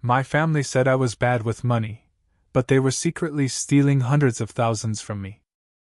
My family said I was bad with money, but they were secretly stealing hundreds of thousands from me.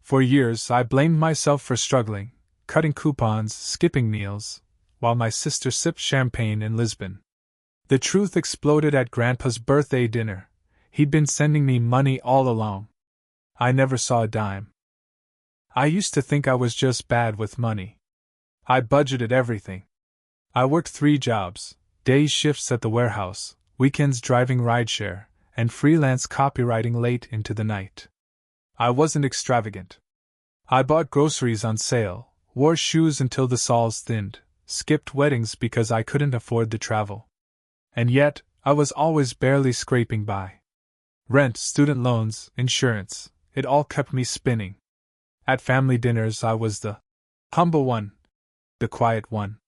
For years I blamed myself for struggling, cutting coupons, skipping meals, while my sister sipped champagne in Lisbon. The truth exploded at Grandpa's birthday dinner. He'd been sending me money all along. I never saw a dime. I used to think I was just bad with money. I budgeted everything. I worked 3 jobs, day shifts at the warehouse, weekends driving rideshare, and freelance copywriting late into the night. I wasn't extravagant. I bought groceries on sale, wore shoes until the soles thinned, skipped weddings because I couldn't afford the travel. And yet, I was always barely scraping by. Rent, student loans, insurance, it all kept me spinning. At family dinners I was the humble one, the quiet one.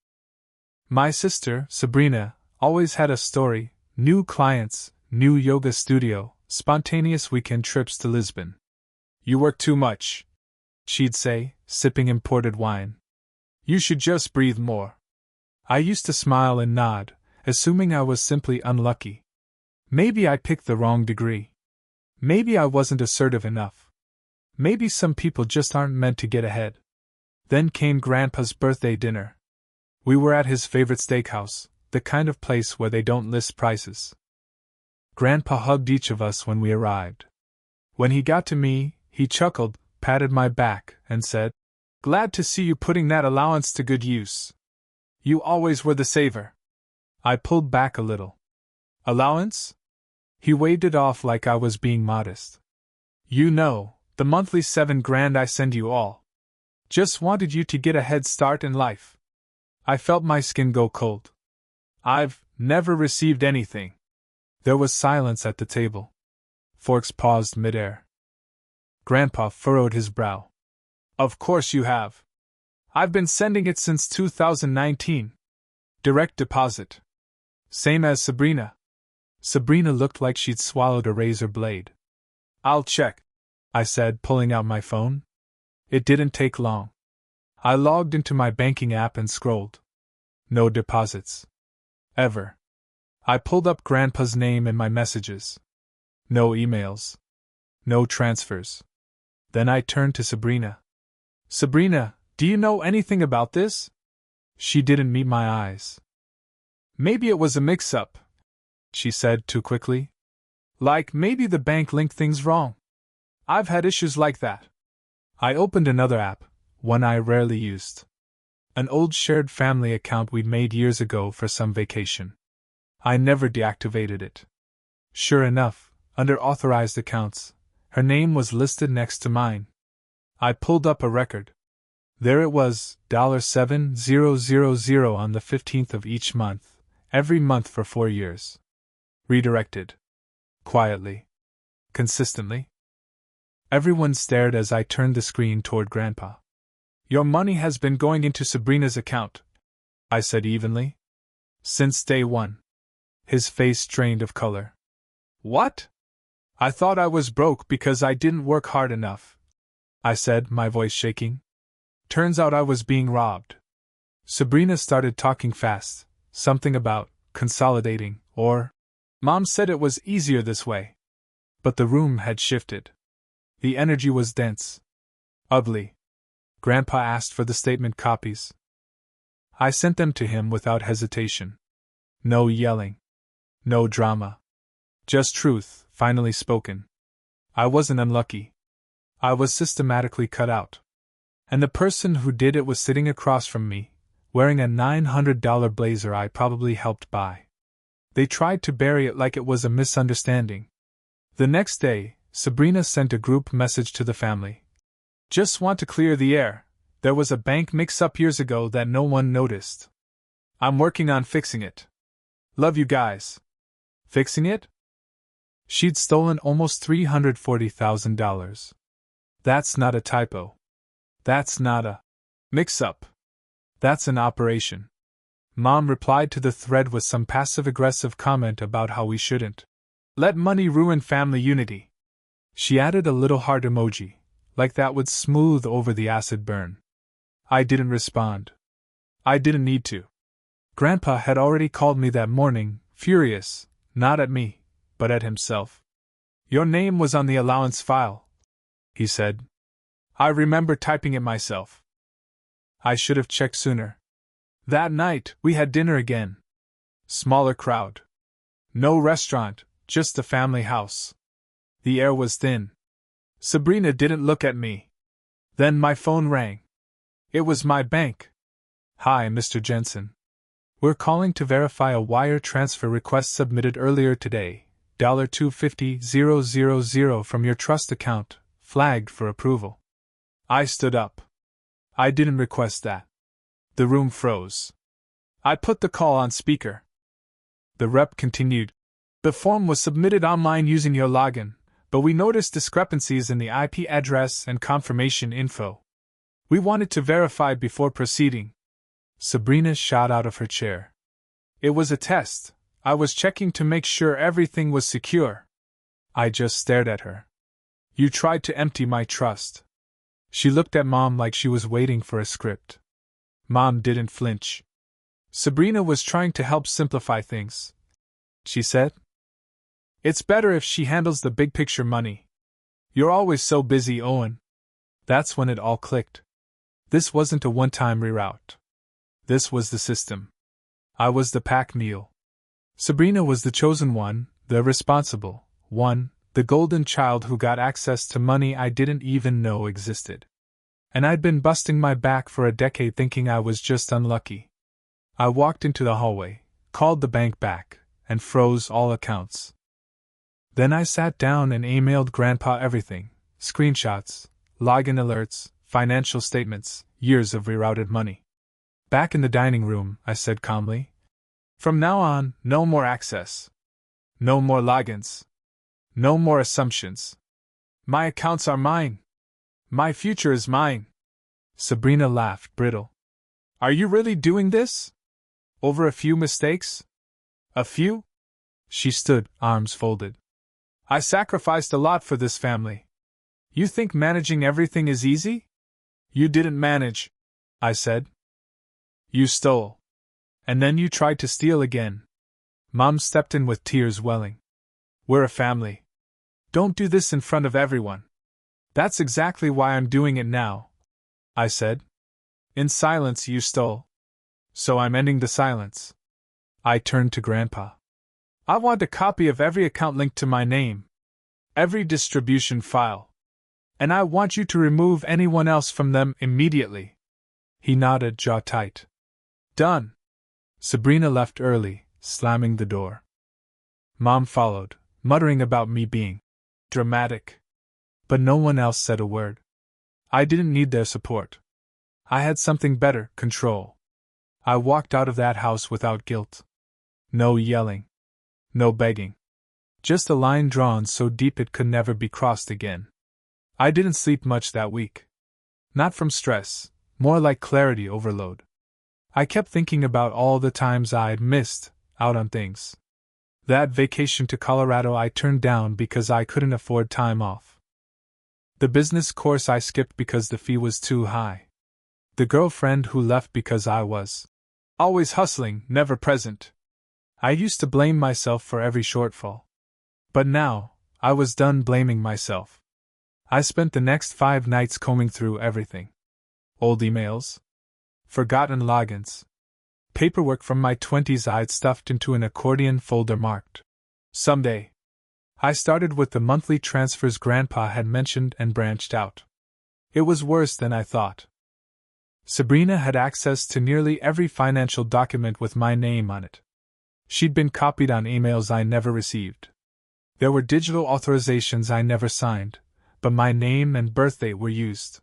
My sister, Sabrina, always had a story: new clients, new yoga studio, spontaneous weekend trips to Lisbon. "You work too much," she'd say, sipping imported wine. "You should just breathe more." I used to smile and nod, assuming I was simply unlucky. Maybe I picked the wrong degree. Maybe I wasn't assertive enough. Maybe some people just aren't meant to get ahead. Then came Grandpa's birthday dinner. We were at his favorite steakhouse, the kind of place where they don't list prices. Grandpa hugged each of us when we arrived. When he got to me, he chuckled, patted my back, and said, "Glad to see you putting that allowance to good use. You always were the saver." I pulled back a little. "Allowance?" He waved it off like I was being modest. "You know, the monthly $7,000 I send you all. Just wanted you to get a head start in life." I felt my skin go cold. "I've never received anything." There was silence at the table. Forks paused midair. Grandpa furrowed his brow. "Of course you have. I've been sending it since 2019. Direct deposit. Same as Sabrina." Sabrina looked like she'd swallowed a razor blade. "I'll check," I said, pulling out my phone. It didn't take long. I logged into my banking app and scrolled. No deposits. Ever. I pulled up Grandpa's name in my messages. No emails. No transfers. Then I turned to Sabrina. "Sabrina, do you know anything about this?" She didn't meet my eyes. "Maybe it was a mix-up," she said too quickly. "Like maybe the bank linked things wrong. I've had issues like that." I opened another app, one I rarely used. An old shared family account we'd made years ago for some vacation. I never deactivated it. Sure enough, under authorized accounts, her name was listed next to mine. I pulled up a record. There it was, $7,000 on the 15th of each month, every month for 4 years. Redirected. Quietly. Consistently. Everyone stared as I turned the screen toward Grandpa. "Your money has been going into Sabrina's account," I said evenly. "Since day one." His face drained of color. "What? I thought I was broke because I didn't work hard enough," I said, my voice shaking. "Turns out I was being robbed." Sabrina started talking fast, something about consolidating, or Mom said it was easier this way. But the room had shifted. The energy was dense. Ugly. Grandpa asked for the statement copies. I sent them to him without hesitation. No yelling. No drama. Just truth, finally spoken. I wasn't unlucky. I was systematically cut out. And the person who did it was sitting across from me, wearing a $900 blazer I probably helped buy. They tried to bury it like it was a misunderstanding. The next day, Sabrina sent a group message to the family. "Just want to clear the air. There was a bank mix-up years ago that no one noticed. I'm working on fixing it. Love you guys." Fixing it? She'd stolen almost $340,000. That's not a typo. That's not a mix-up. That's an operation. Mom replied to the thread with some passive-aggressive comment about how we shouldn't let money ruin family unity. She added a little heart emoji, like that would smooth over the acid burn. I didn't respond. I didn't need to. Grandpa had already called me that morning, furious, Not at me, but at himself. Your name was on the allowance file, he said. I remember typing it myself. I should have checked sooner. That night, we had dinner again. Smaller crowd. No restaurant, just a family house. The air was thin. Sabrina didn't look at me. Then my phone rang. It was my bank. Hi, Mr. Jensen. We're calling to verify a wire transfer request submitted earlier today, $250,000 from your trust account, flagged for approval. I stood up. I didn't request that. The room froze. I put the call on speaker. The rep continued. The form was submitted online using your login, but we noticed discrepancies in the IP address and confirmation info. We wanted to verify before proceeding. Sabrina shot out of her chair. It was a test. I was checking to make sure everything was secure. I just stared at her. You tried to empty my trust. She looked at Mom like she was waiting for a script. Mom didn't flinch. Sabrina was trying to help simplify things. She said, It's better if she handles the big picture money. You're always so busy, Owen. That's when it all clicked. This wasn't a one-time reroute. This was the system. I was the pack mule. Sabrina was the chosen one, the responsible one, the golden child who got access to money I didn't even know existed. And I'd been busting my back for a decade thinking I was just unlucky. I walked into the hallway, called the bank back, and froze all accounts. Then I sat down and emailed Grandpa everything: screenshots, login alerts, financial statements, years of rerouted money. Back in the dining room, I said calmly, From now on, no more access. No more logins. No more assumptions. My accounts are mine. My future is mine. Sabrina laughed brittle. Are you really doing this? Over a few mistakes? A few? She stood, arms folded. I sacrificed a lot for this family. You think managing everything is easy? You didn't manage, I said. You stole. And then you tried to steal again. Mom stepped in with tears welling. We're a family. Don't do this in front of everyone. That's exactly why I'm doing it now, I said. In silence you stole. So I'm ending the silence. I turned to Grandpa. I want a copy of every account linked to my name. Every distribution file. And I want you to remove anyone else from them immediately. He nodded, jaw tight. Done. Sabrina left early, slamming the door. Mom followed, muttering about me being dramatic. But no one else said a word. I didn't need their support. I had something better: control. I walked out of that house without guilt. No yelling. No begging. Just a line drawn so deep it could never be crossed again. I didn't sleep much that week. Not from stress, more like clarity overload. I kept thinking about all the times I'd missed out on things. That vacation to Colorado I turned down because I couldn't afford time off. The business course I skipped because the fee was too high. The girlfriend who left because I was always hustling, never present. I used to blame myself for every shortfall. But now, I was done blaming myself. I spent the next 5 nights combing through everything. Old emails. Forgotten logins. Paperwork from my 20s I'd stuffed into an accordion folder marked Someday. I started with the monthly transfers Grandpa had mentioned and branched out. It was worse than I thought. Sabrina had access to nearly every financial document with my name on it. She'd been copied on emails I never received. There were digital authorizations I never signed, but my name and birthday were used.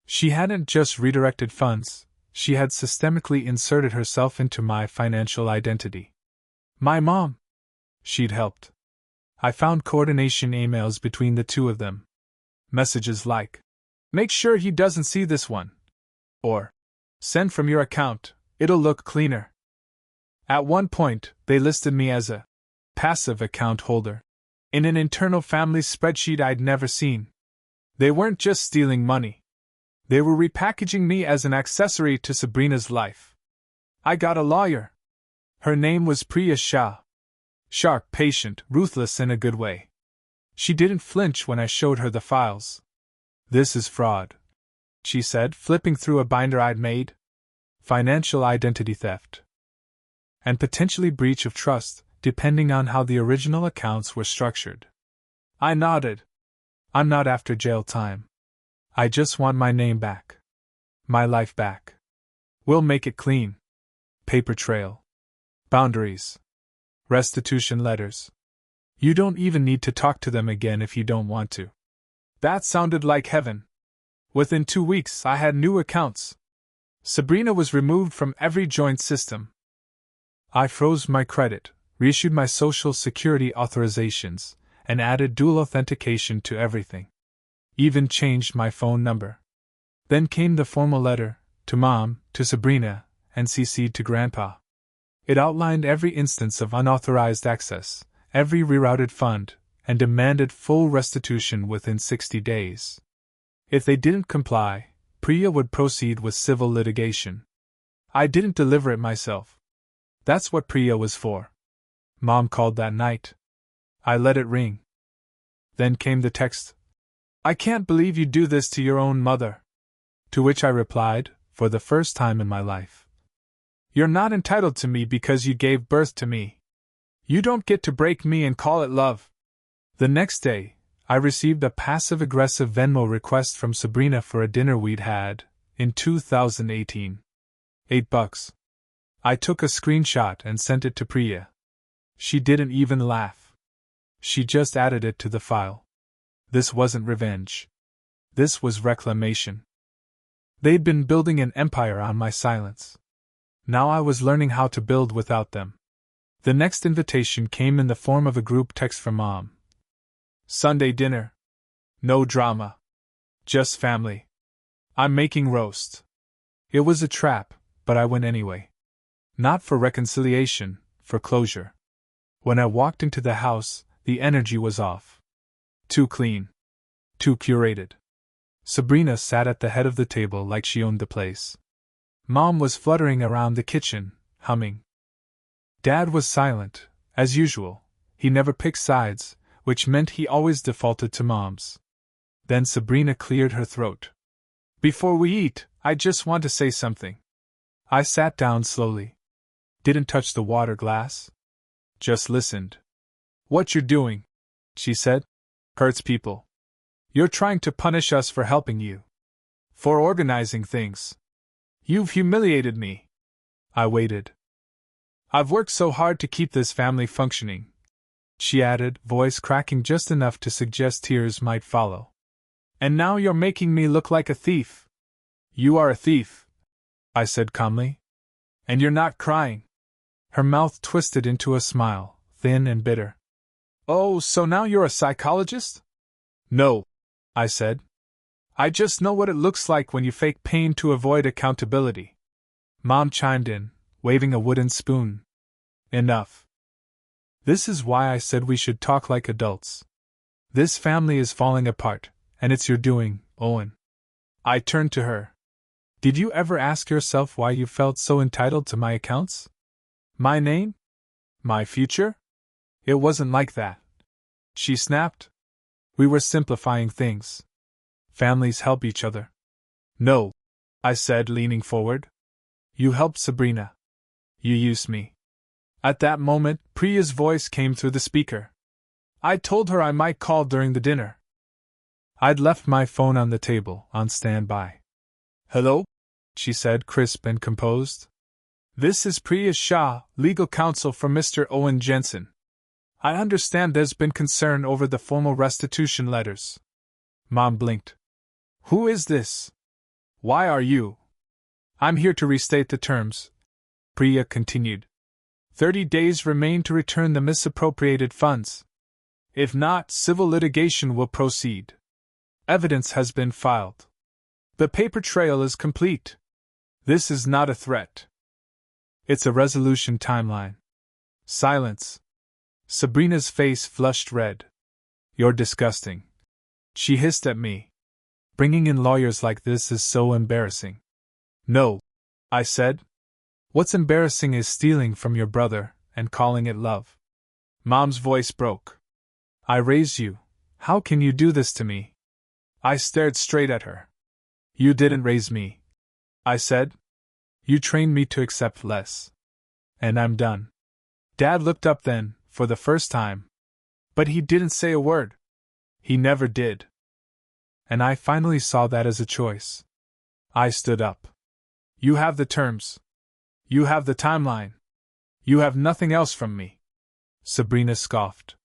She hadn't just redirected funds, she had systemically inserted herself into my financial identity. My mom. She'd helped. I found coordination emails between the two of them. Messages like, "Make sure he doesn't see this one," or "Send from your account, it'll look cleaner." At one point, they listed me as a passive account holder in an internal family spreadsheet I'd never seen. They weren't just stealing money. They were repackaging me as an accessory to Sabrina's life. I got a lawyer. Her name was Priya Shah. Sharp, patient, ruthless in a good way. She didn't flinch when I showed her the files. "This is fraud," she said, flipping through a binder I'd made. "Financial identity theft. And potentially breach of trust, depending on how the original accounts were structured." I nodded. "I'm not after jail time. I just want my name back. My life back. We'll make it clean. Paper trail. Boundaries. Restitution letters. You don't even need to talk to them again if you don't want to." That sounded like heaven. Within 2 weeks, I had new accounts. Sabrina was removed from every joint system. I froze my credit, reissued my social security authorizations, and added dual authentication to everything. Even changed my phone number. Then came the formal letter, to Mom, to Sabrina, and CC'd to Grandpa. It outlined every instance of unauthorized access, every rerouted fund, and demanded full restitution within 60 days. If they didn't comply, Priya would proceed with civil litigation. I didn't deliver it myself. That's what Priya was for. Mom called that night. I let it ring. Then came the text, "I can't believe you do this to your own mother." To which I replied, for the first time in my life, "You're not entitled to me because you gave birth to me. You don't get to break me and call it love." The next day, I received a passive-aggressive Venmo request from Sabrina for a dinner we'd had, in 2018. $8. I took a screenshot and sent it to Priya. She didn't even laugh. She just added it to the file. This wasn't revenge. This was reclamation. They'd been building an empire on my silence. Now I was learning how to build without them. The next invitation came in the form of a group text from Mom. "Sunday dinner. No drama. Just family. I'm making roast." It was a trap, but I went anyway. Not for reconciliation, for closure. When I walked into the house, the energy was off. Too clean. Too curated. Sabrina sat at the head of the table like she owned the place. Mom was fluttering around the kitchen, humming. Dad was silent, as usual. He never picked sides, which meant he always defaulted to Mom's. Then Sabrina cleared her throat. "Before we eat, I just want to say something." I sat down slowly. Didn't touch the water glass. Just listened. "What you're doing," she said, "hurts people. You're trying to punish us for helping you. For organizing things. You've humiliated me." I waited. "I've worked so hard to keep this family functioning," she added, voice cracking just enough to suggest tears might follow. "And now you're making me look like a thief." "You are a thief," I said calmly. "And you're not crying." Her mouth twisted into a smile, thin and bitter. "Oh, so now you're a psychologist?" "No," I said. "I just know what it looks like when you fake pain to avoid accountability." Mom chimed in, waving a wooden spoon. "Enough. This is why I said we should talk like adults. This family is falling apart, and it's your doing, Owen." I turned to her. "Did you ever ask yourself why you felt so entitled to my accounts? My name? My future? It wasn't like that," she snapped. "We were simplifying things. Families help each other." "No," I said, leaning forward. "You helped Sabrina. You used me." At that moment, Priya's voice came through the speaker. "I told her I might call during the dinner." I'd left my phone on the table, on standby. "Hello?" she said, crisp and composed. "This is Priya Shah, legal counsel for Mr. Owen Jensen. I understand there's been concern over the formal restitution letters." Mom blinked. "Who is this? Why are you?" "I'm here to restate the terms," Priya continued. 30 days remain to return the misappropriated funds. If not, civil litigation will proceed. Evidence has been filed. The paper trail is complete. This is not a threat. It's a resolution timeline." Silence. Sabrina's face flushed red. "You're disgusting," she hissed at me. "Bringing in lawyers like this is so embarrassing." "No," I said. "What's embarrassing is stealing from your brother and calling it love." Mom's voice broke. I raised you. How can you do this to me? I stared straight at her. You didn't raise me, I said. You trained me to accept less. And I'm done. Dad looked up then, for the first time. But he didn't say a word. He never did. And I finally saw that as a choice. I stood up. You have the terms. You have the timeline. You have nothing else from me. Sabrina scoffed.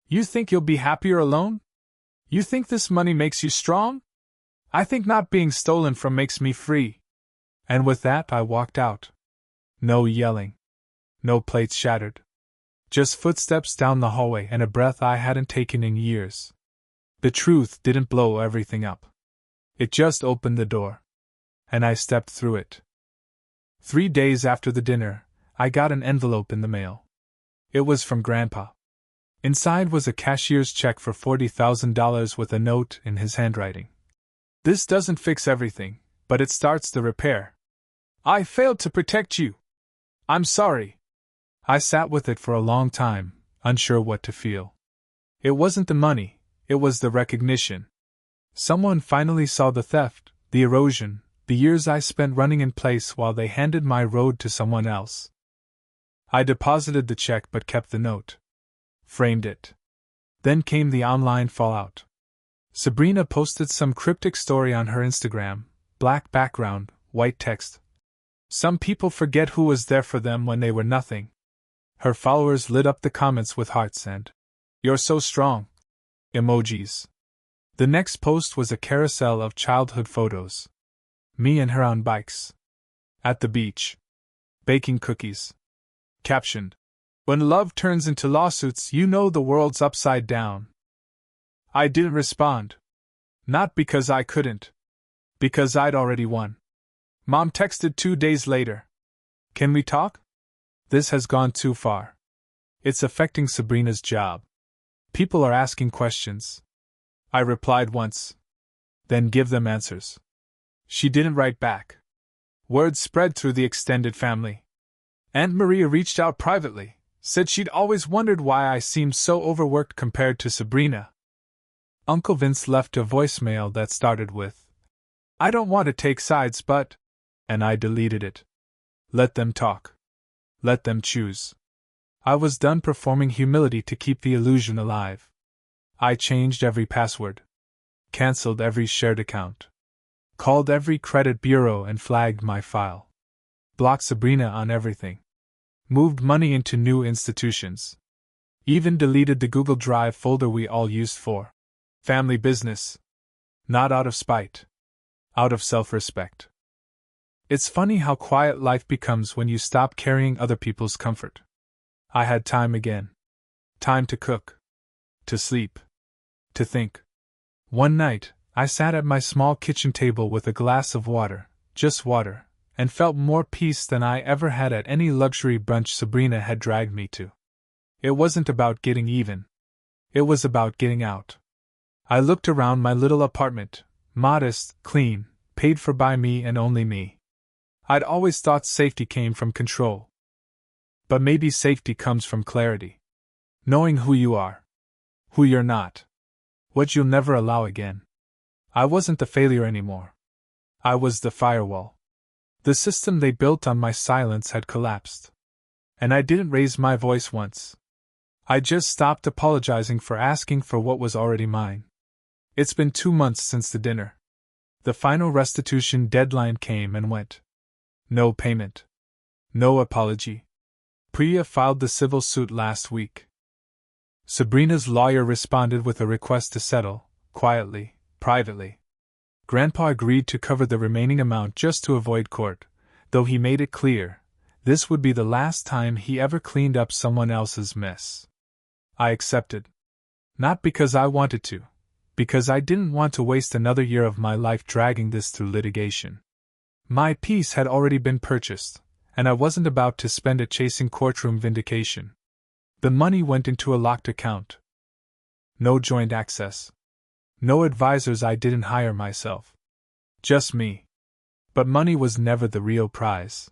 You think you'll be happier alone? You think this money makes you strong? I think not being stolen from makes me free. And with that I walked out. No yelling. No plates shattered. Just footsteps down the hallway and a breath I hadn't taken in years. The truth didn't blow everything up. It just opened the door. And I stepped through it. 3 days after the dinner, I got an envelope in the mail. It was from Grandpa. Inside was a cashier's check for $40,000 with a note in his handwriting. This doesn't fix everything, but it starts the repair. I failed to protect you. I'm sorry. I sat with it for a long time, unsure what to feel. It wasn't the money, it was the recognition. Someone finally saw the theft, the erosion, the years I spent running in place while they handed my road to someone else. I deposited the check but kept the note. Framed it. Then came the online fallout. Sabrina posted some cryptic story on her Instagram, black background, white text. Some people forget who was there for them when they were nothing. Her followers lit up the comments with hearts and "You're so strong" emojis. The next post was a carousel of childhood photos. Me and her on bikes. At the beach. Baking cookies. Captioned, "When love turns into lawsuits, you know the world's upside down." I didn't respond. Not because I couldn't. Because I'd already won. Mom texted 2 days later. Can we talk? This has gone too far. It's affecting Sabrina's job. People are asking questions. I replied once. Then give them answers. She didn't write back. Word spread through the extended family. Aunt Maria reached out privately, said she'd always wondered why I seemed so overworked compared to Sabrina. Uncle Vince left a voicemail that started with, "I don't want to take sides, but," and I deleted it. Let them talk. Let them choose. I was done performing humility to keep the illusion alive. I changed every password. Cancelled every shared account. Called every credit bureau and flagged my file. Blocked Sabrina on everything. Moved money into new institutions. Even deleted the Google Drive folder we all used for family business. Not out of spite. Out of self-respect. It's funny how quiet life becomes when you stop carrying other people's comfort. I had time again. Time to cook. To sleep. To think. One night, I sat at my small kitchen table with a glass of water, just water, and felt more peace than I ever had at any luxury brunch Sabrina had dragged me to. It wasn't about getting even. It was about getting out. I looked around my little apartment, modest, clean, paid for by me and only me. I'd always thought safety came from control. But maybe safety comes from clarity. Knowing who you are. Who you're not. What you'll never allow again. I wasn't the failure anymore. I was the firewall. The system they built on my silence had collapsed. And I didn't raise my voice once. I just stopped apologizing for asking for what was already mine. It's been 2 months since the dinner. The final restitution deadline came and went. No payment. No apology. Priya filed the civil suit last week. Sabrina's lawyer responded with a request to settle, quietly, privately. Grandpa agreed to cover the remaining amount just to avoid court, though he made it clear, this would be the last time he ever cleaned up someone else's mess. I accepted. Not because I wanted to, because I didn't want to waste another year of my life dragging this through litigation. My peace had already been purchased, and I wasn't about to spend it chasing courtroom vindication. The money went into a locked account. No joint access. No advisors, I didn't hire myself. Just me. But money was never the real prize.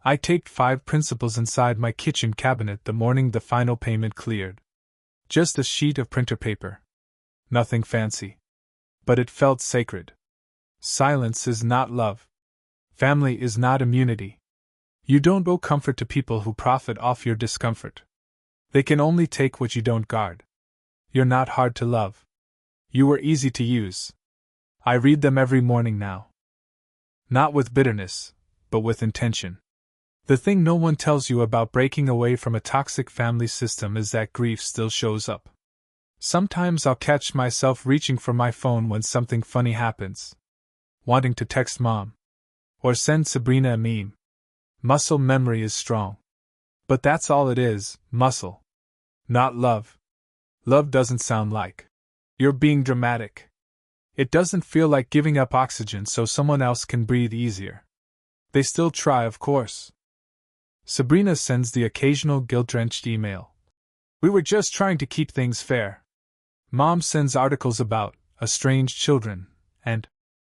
I taped 5 principles inside my kitchen cabinet the morning the final payment cleared. Just a sheet of printer paper. Nothing fancy. But it felt sacred. Silence is not love. Family is not immunity. You don't owe comfort to people who profit off your discomfort. They can only take what you don't guard. You're not hard to love. You were easy to use. I read them every morning now. Not with bitterness, but with intention. The thing no one tells you about breaking away from a toxic family system is that grief still shows up. Sometimes I'll catch myself reaching for my phone when something funny happens. Wanting to text mom. Or send Sabrina a meme. Muscle memory is strong. But that's all it is, muscle. Not love. Love doesn't sound like you're being dramatic. It doesn't feel like giving up oxygen so someone else can breathe easier. They still try, of course. Sabrina sends the occasional guilt-drenched email. We were just trying to keep things fair. Mom sends articles about estranged children and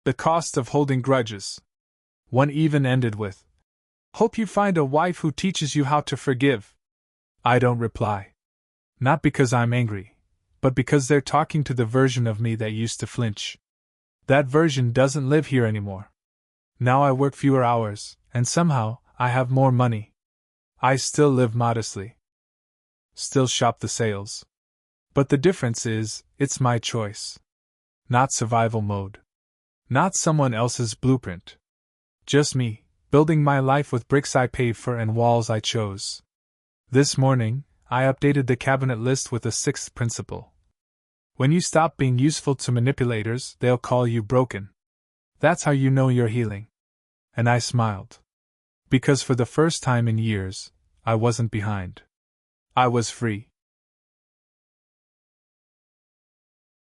the cost of holding grudges. One even ended with, hope you find a wife who teaches you how to forgive. I don't reply. Not because I'm angry, but because they're talking to the version of me that used to flinch. That version doesn't live here anymore. Now I work fewer hours, and somehow, I have more money. I still live modestly. Still shop the sales. But the difference is, it's my choice. Not survival mode. Not someone else's blueprint. Just me, building my life with bricks I paid for and walls I chose. This morning, I updated the cabinet list with a 6th principle. When you stop being useful to manipulators, they'll call you broken. That's how you know you're healing. And I smiled. Because for the first time in years, I wasn't behind. I was free.